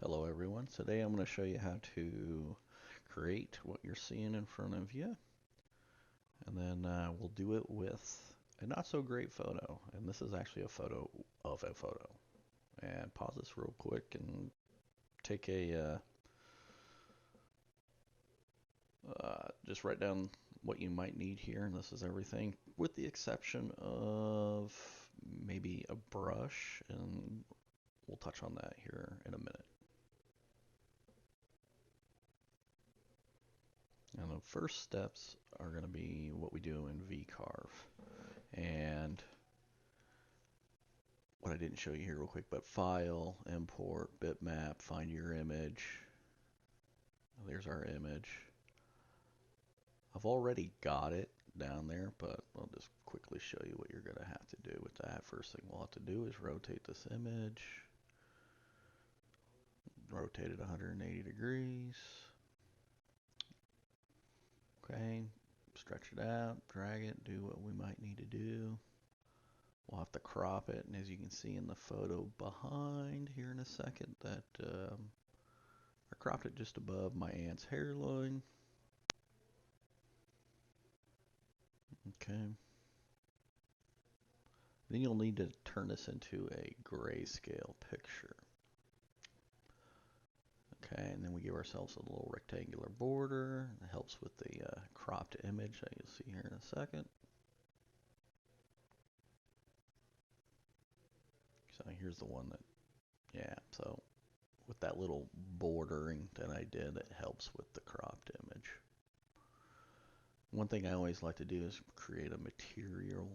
Hello everyone. Today I'm going to show you how to create what you're seeing in front of you, and then we'll do it with a not so great photo. And this is actually a photo of a photo. And pause this real quick and take just write down what you might need here. And this is everything with the exception of maybe a brush, and we'll touch on that here in a minute. And the first steps are going to be what we do in V-Carve. And what I didn't show you here real quick, but file, import, bitmap, find your image. There's our image. I've already got it down there, but I'll just quickly show you what you're going to have to do with that. First thing we'll have to do is rotate this image. Rotate it 180 degrees. Okay, stretch it out, drag it, do what we might need to do. We'll have to crop it, and as you can see in the photo behind here in a second, that I cropped it just above my aunt's hairline. Okay. Then you'll need to turn this into a grayscale picture. Okay, and then we give ourselves a little rectangular border. It helps with the cropped image that you'll see here in a second. So here's the one that, yeah, so with that little bordering that I did, it helps with the cropped image. One thing I always like to do is create a material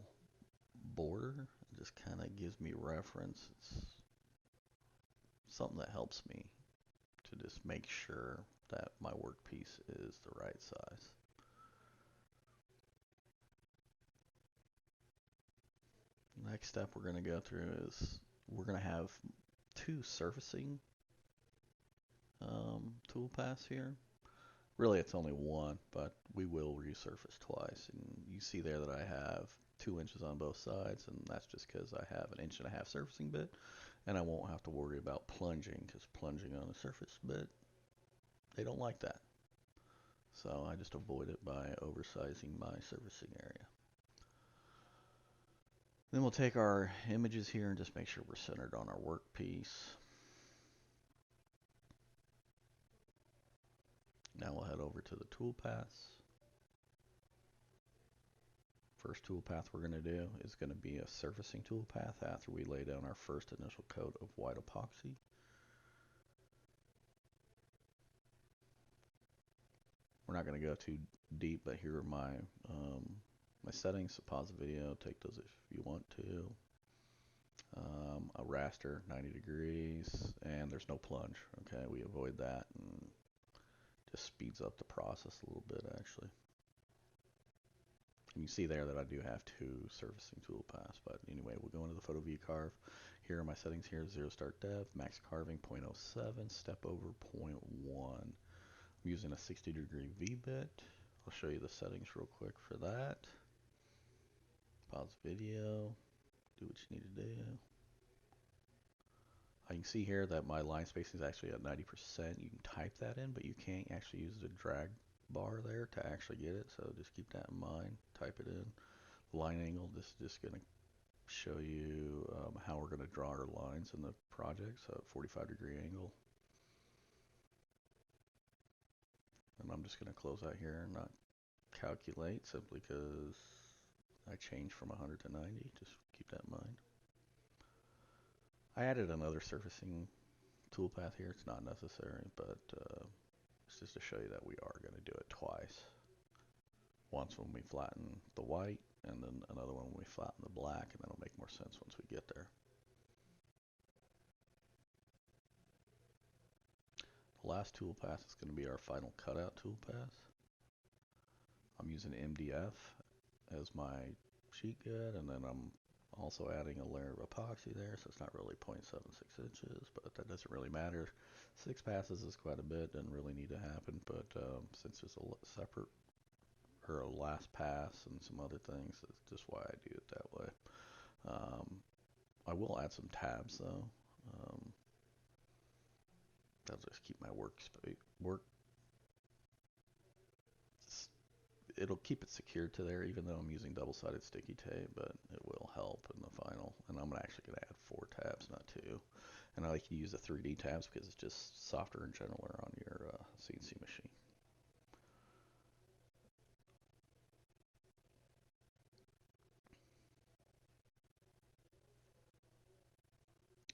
border. It just kind of gives me reference. It's something that helps me to just make sure that my workpiece is the right size. Next step we're going to go through is we're going to have two surfacing tool paths here. Really it's only one, but we will resurface twice. And you see there that I have 2 inches on both sides, and that's just because I have an 1.5 inch surfacing bit, and I won't have to worry about plunging, because plunging on a surface bit, they don't like that. So I just avoid it by oversizing my surfacing area. Then we'll take our images here and just make sure we're centered on our workpiece. Now we'll head over to the tool paths. First tool path we're going to do is going to be a surfacing tool path after we lay down our first initial coat of white epoxy. We're not going to go too deep, but here are my settings. So pause the video, take those if you want to. A raster, 90 degrees, and there's no plunge. Okay, we avoid that, and just speeds up the process a little bit actually. And you see there that I do have 2 surfacing tool paths, but anyway, we'll go into the photo V-Carve. Here are my settings here: 0 start depth, max carving 0.07, step over 0.1. I'm using a 60-degree V-bit. I'll show you the settings real quick for that. Pause video, do what you need to do. I can see here that my line spacing is actually at 90%. You can type that in, but you can't actually use the drag bar there to actually get it, so just keep that in mind. Type it in. Line angle, this is just going to show you how we're going to draw our lines in the project, so 45-degree angle. And I'm just going to close out here and not calculate, simply because I changed from 100 to 90. Just keep that in mind. I added another surfacing toolpath here. It's not necessary, but it's just to show you that we are going to do it twice. Once when we flatten the white, and then another one when we flatten the black, and that'll make more sense once we get there. The last toolpath is going to be our final cutout toolpath. I'm using MDF as my sheet good, and then I'm also adding a layer of epoxy there, so it's not really 0.76 inches, but that doesn't really matter. 6 passes is quite a bit, doesn't really need to happen, but since there's a separate or a last pass and some other things, that's just why I do it that way. I will add some tabs though. That'll just keep my work. It'll keep it secured to there, even though I'm using double-sided sticky tape, but it will help in the final. And I'm actually going to add 4 tabs, not 2. And I like to use the 3D tabs because it's just softer and gentler on your CNC machine.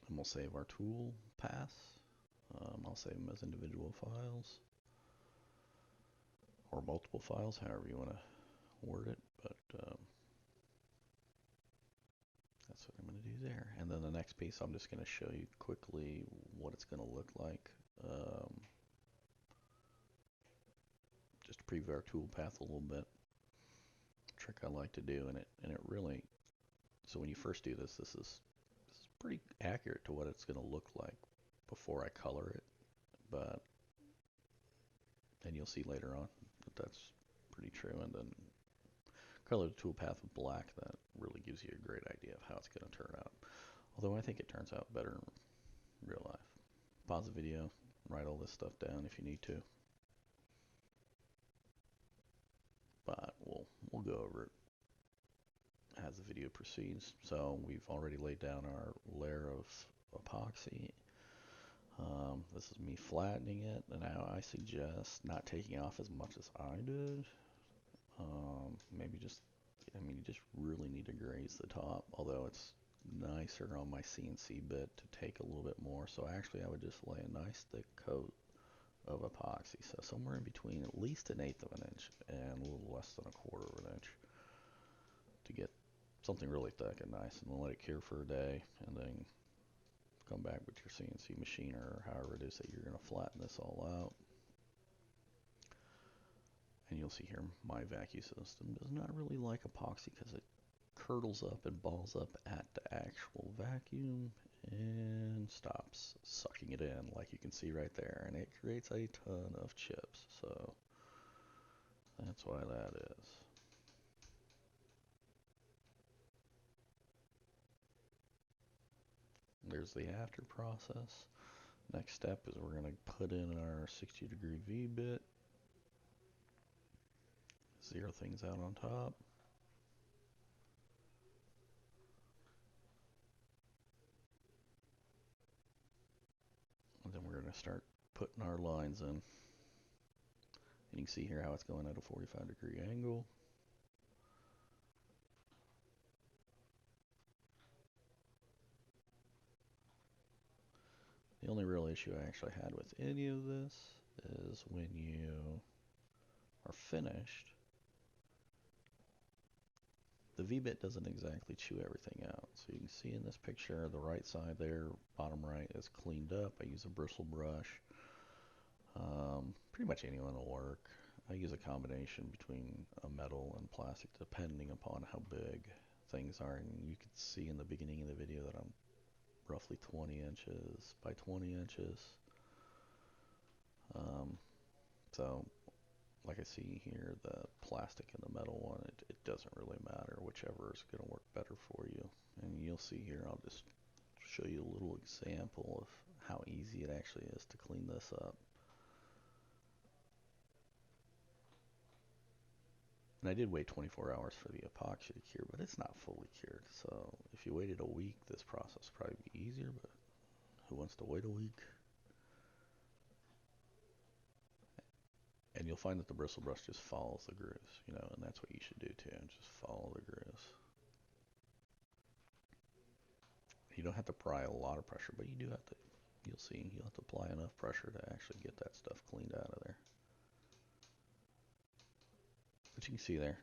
And we'll save our tool paths. I'll save them as individual files or multiple files, however you want to word it. But that's what I'm going to do there. And then the next piece, I'm just going to show you quickly what it's going to look like. Just to preview our tool path a little bit. Trick I like to do, and it really, so when you first do this, this is pretty accurate to what it's going to look like before I color it, but, and you'll see later on that that's pretty true. And then color the tool path with black, that really gives you a great idea of how it's going to turn out. Although I think it turns out better in real life. Pause the video, write all this stuff down if you need to. But we'll go over it as the video proceeds. So we've already laid down our layer of epoxy. This is me flattening it, and now I suggest not taking off as much as I did. Maybe just, I mean, you just really need to graze the top, although it's nicer on my CNC bit to take a little bit more. So actually I would just lay a nice thick coat of epoxy. So somewhere in between at least 1/8 of an inch and a little less than 1/4 of an inch to get something really thick and nice, and then let it cure for a day, and then come back with your CNC machine or however it is that you're going to flatten this all out. And you'll see here my vacuum system does not really like epoxy because it curdles up and balls up at the actual vacuum and stops sucking it in, like you can see right there, and it creates a ton of chips. So that's why that is. There's the after process. Next step is we're going to put in our 60-degree V-bit, zero things out on top. And then we're going to start putting our lines in. And you can see here how it's going at a 45-degree angle. The only real issue I actually had with any of this is when you are finished, the V-bit doesn't exactly chew everything out. So you can see in this picture, the right side there, bottom right, is cleaned up. I use a bristle brush. Pretty much anyone will work. I use a combination between a metal and plastic depending upon how big things are. And you can see in the beginning of the video that I'm roughly 20 inches by 20 inches. So like I see here, the plastic and the metal one, it doesn't really matter, whichever is going to work better for you. And you'll see here, I'll just show you a little example of how easy it actually is to clean this up. And I did wait 24 hours for the epoxy to cure, but it's not fully cured. So if you waited a week, this process would probably be easier, but who wants to wait a week? And you'll find that the bristle brush just follows the grooves, you know, and that's what you should do too, just follow the grooves. You don't have to apply a lot of pressure, but you do have to, you'll see, you'll have to apply enough pressure to actually get that stuff cleaned out of there. But you can see there,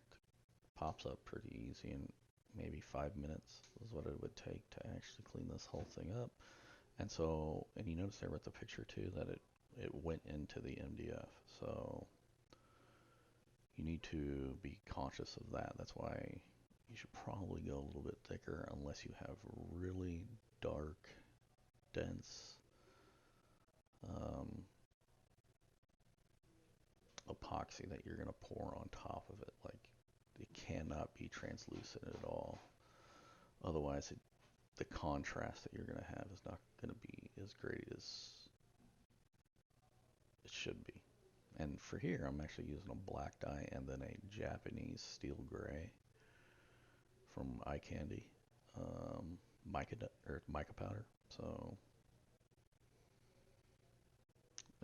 pops up pretty easy, and maybe 5 minutes is what it would take to actually clean this whole thing up. And so, and you notice there with the picture too that it went into the MDF. So you need to be conscious of that. That's why you should probably go a little bit thicker unless you have really dark, dense epoxy that you're going to pour on top of it. Like, it cannot be translucent at all. Otherwise, the contrast that you're going to have is not going to be as great as should be. And for here, I'm actually using a black dye and then a Japanese steel gray from Eye Candy, mica powder. So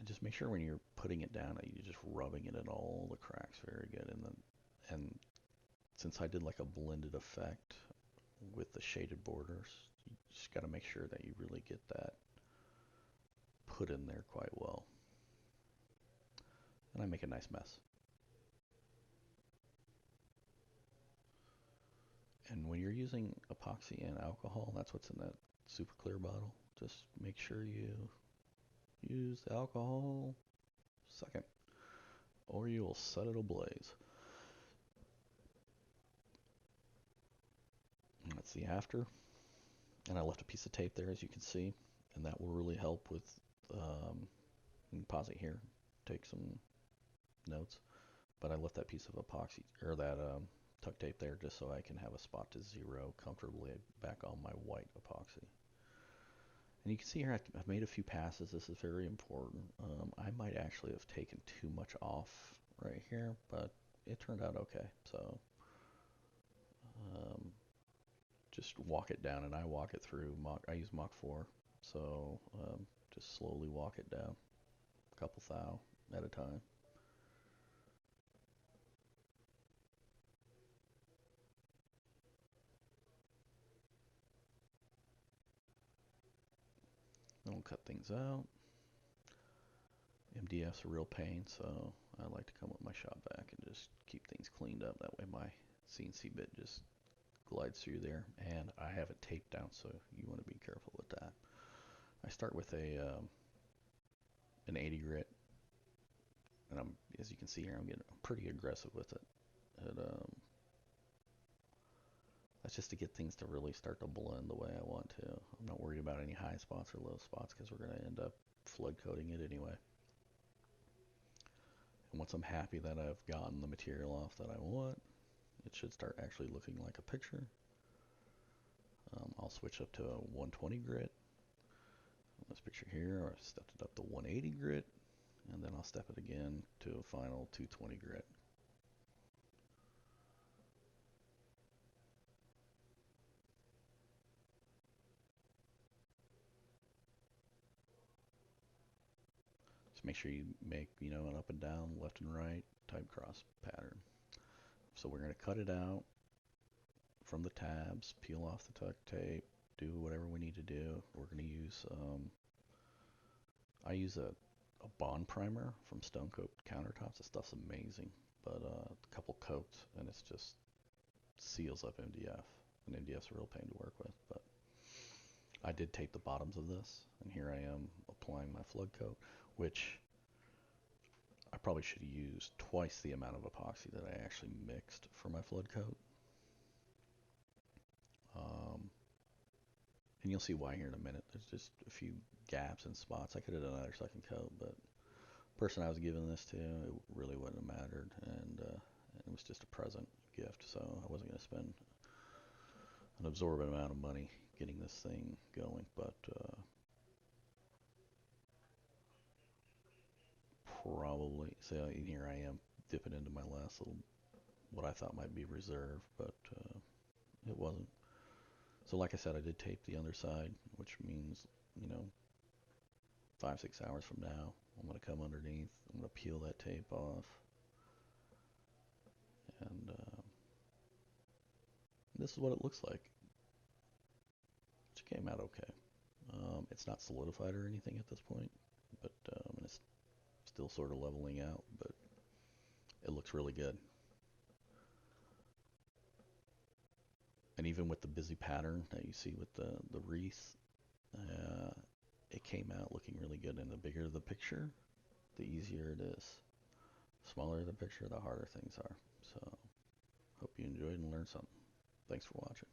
just make sure when you're putting it down that you're just rubbing it in all the cracks very good. And since I did like a blended effect with the shaded borders, you just got to make sure that you really get that put in there quite well. And I make a nice mess. And when you're using epoxy and alcohol, that's what's in that super clear bottle. Just make sure you use the alcohol second, or you will set it ablaze. And that's the after. And I left a piece of tape there, as you can see, and that will really help with, you can pause it here, take some notes, but I left that piece of epoxy, or that tuck tape there, just so I can have a spot to zero comfortably back on my white epoxy. And you can see here I've made a few passes. This is very important. I might actually have taken too much off right here, but it turned out okay. So just walk it down, and I walk it through. I use Mach 4, so just slowly walk it down, a couple thou at a time. Then we'll cut things out. MDF's a real pain, so I like to come with my shop vac and just keep things cleaned up. That way my CNC bit just glides through there, and I have it taped down, so you want to be careful with that. I start with an 80 grit, and as you can see here, I'm pretty aggressive with it. That's just to get things to really start to blend the way I want to. I'm not worried about any high spots or low spots because we're going to end up flood coating it anyway. And once I'm happy that I've gotten the material off that I want, it should start actually looking like a picture. I'll switch up to a 120 grit. On this picture here, I stepped it up to 180 grit, and then I'll step it again to a final 220 grit. Just make sure you make, an up and down, left and right type cross pattern. So we're going to cut it out from the tabs, peel off the tuck tape, do whatever we need to do. We're going to use, I use a bond primer from Stone Coat Countertops. This stuff's amazing, but a couple coats and it's just seals up MDF. And MDF's a real pain to work with, but I did tape the bottoms of this, and here I am applying my flood coat, which I probably should have used twice the amount of epoxy that I actually mixed for my flood coat. And you'll see why here in a minute. There's just a few gaps and spots. I could have done another second coat, but the person I was giving this to, it really wouldn't have mattered, and it was just a present gift, so I wasn't going to spend an absorbent amount of money getting this thing going, but probably, so in here I am dipping into my last little, what I thought might be reserve, but it wasn't. So like I said, I did tape the underside, which means, 5-6 hours from now, I'm going to come underneath, I'm going to peel that tape off, and this is what it looks like. It came out okay. It's not solidified or anything at this point, but it's still sort of leveling out, but it looks really good. And even with the busy pattern that you see with the wreath, it came out looking really good. And the bigger the picture, the easier it is. The smaller the picture, the harder things are. So, hope you enjoyed and learned something. Thanks for watching.